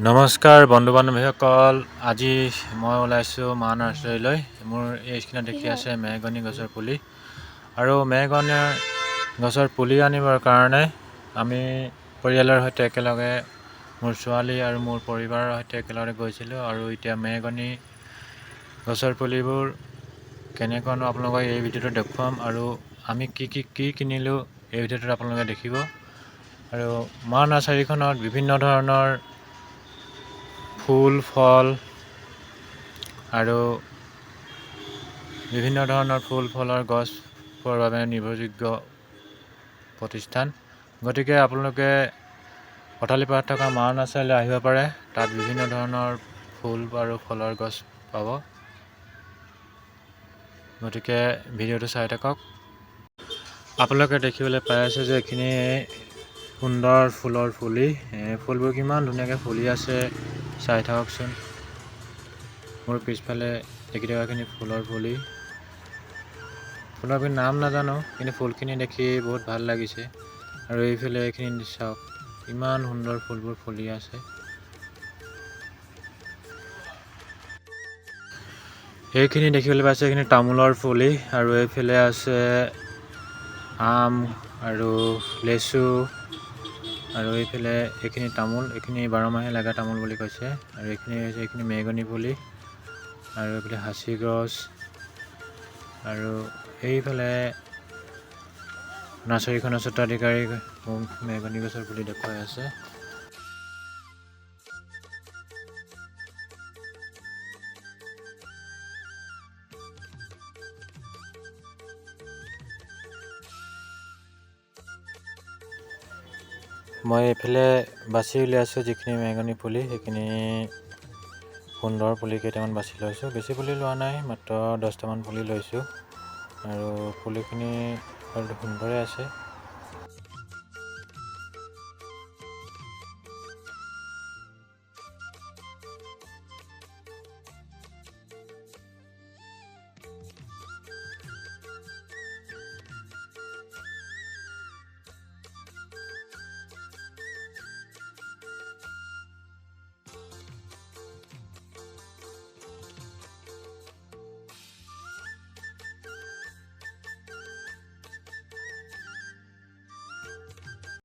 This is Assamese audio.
নমস্কাৰ বন্ধু বান্ধৱীসকল, আজি মই ওলাইছোঁ মা নাৰ্চাৰীলৈ। মোৰ এই স্ক্ৰীণত দেখি আছে মেহগনি গছৰ পুলি, আৰু মেহগনি গছৰ পুলি আনিবৰ কাৰণে আমি পৰিয়ালৰ সৈতে একেলগে, মোৰ ছোৱালী আৰু মোৰ পৰিবাৰৰ সৈতে একেলগে গৈছিলোঁ। আৰু এতিয়া মেহগনি গছৰ পুলিবোৰ কেনেকুৱানো আপোনালোকক এই ভিডিঅ'টো দেখুৱাম, আৰু আমি কি কিনিলোঁ এই ভিডিঅ'টোত আপোনালোকে দেখিব। আৰু মা নাৰ্চাৰীখনত বিভিন্ন ধৰণৰ ফুল ফল আৰু বিভিন্ন ধৰণৰ ফুল ফলৰ গছৰ বাবে নিৰ্ভৰযোগ্য প্ৰতিষ্ঠান। গতিকে আপোনালোকে পথালিপাৰাত থকা মা নাৰ্চাৰীলৈ আহিব পাৰে। তাত বিভিন্ন ধৰণৰ ফুল আৰু ফলৰ গছ পাব। গতিকে ভিডিঅ'টো চাই থাকক। আপোনালোকে দেখিবলৈ পাই আছে যে এইখিনি সুন্দৰ ফুলৰ পুলি, ফুলবোৰ কিমান ধুনীয়াকৈ ফুলি আছে চাই থাককচোন। মোৰ পিছফালে দেখি থকাখিনি ফুলৰ পুলি, ফুলৰ নাম নাজানো, কিন্তু ফুলখিনি দেখি বহুত ভাল লাগিছে। আৰু এইফালে এইখিনি চাওক, ইমান সুন্দৰ ফুলবোৰ ফুলি আছে। এইখিনি দেখিবলৈ পাইছে, এইখিনি তামোলৰ পুলি, আৰু এইফালে আছে আম আৰু লেচু, আৰু এইফালে এইখিনি তামোল, এইখিনি 12 মাহে লগা তামোল বুলি কৈছে। আৰু এইখিনি হৈছে এইখিনি মেহগনি পুলি, আৰু এইফালে হাঁচি গছ, আৰু এইফালে নাৰ্চাৰীখনৰ স্বত্বাধিকাৰী মেহগনি গছৰ পুলি দেখুৱাই আছে। মই এইফালে বাছি উলিয়াইছোঁ যিখিনি মেহগনি পুলি, সেইখিনি সুন্দৰ পুলি কেইটামান বাছি লৈছোঁ। বেছি পুলি লোৱা নাই, মাত্ৰ 10টামান পুলি লৈছোঁ। আৰু পুলিখিনি বৰ সুন্দৰে আছে।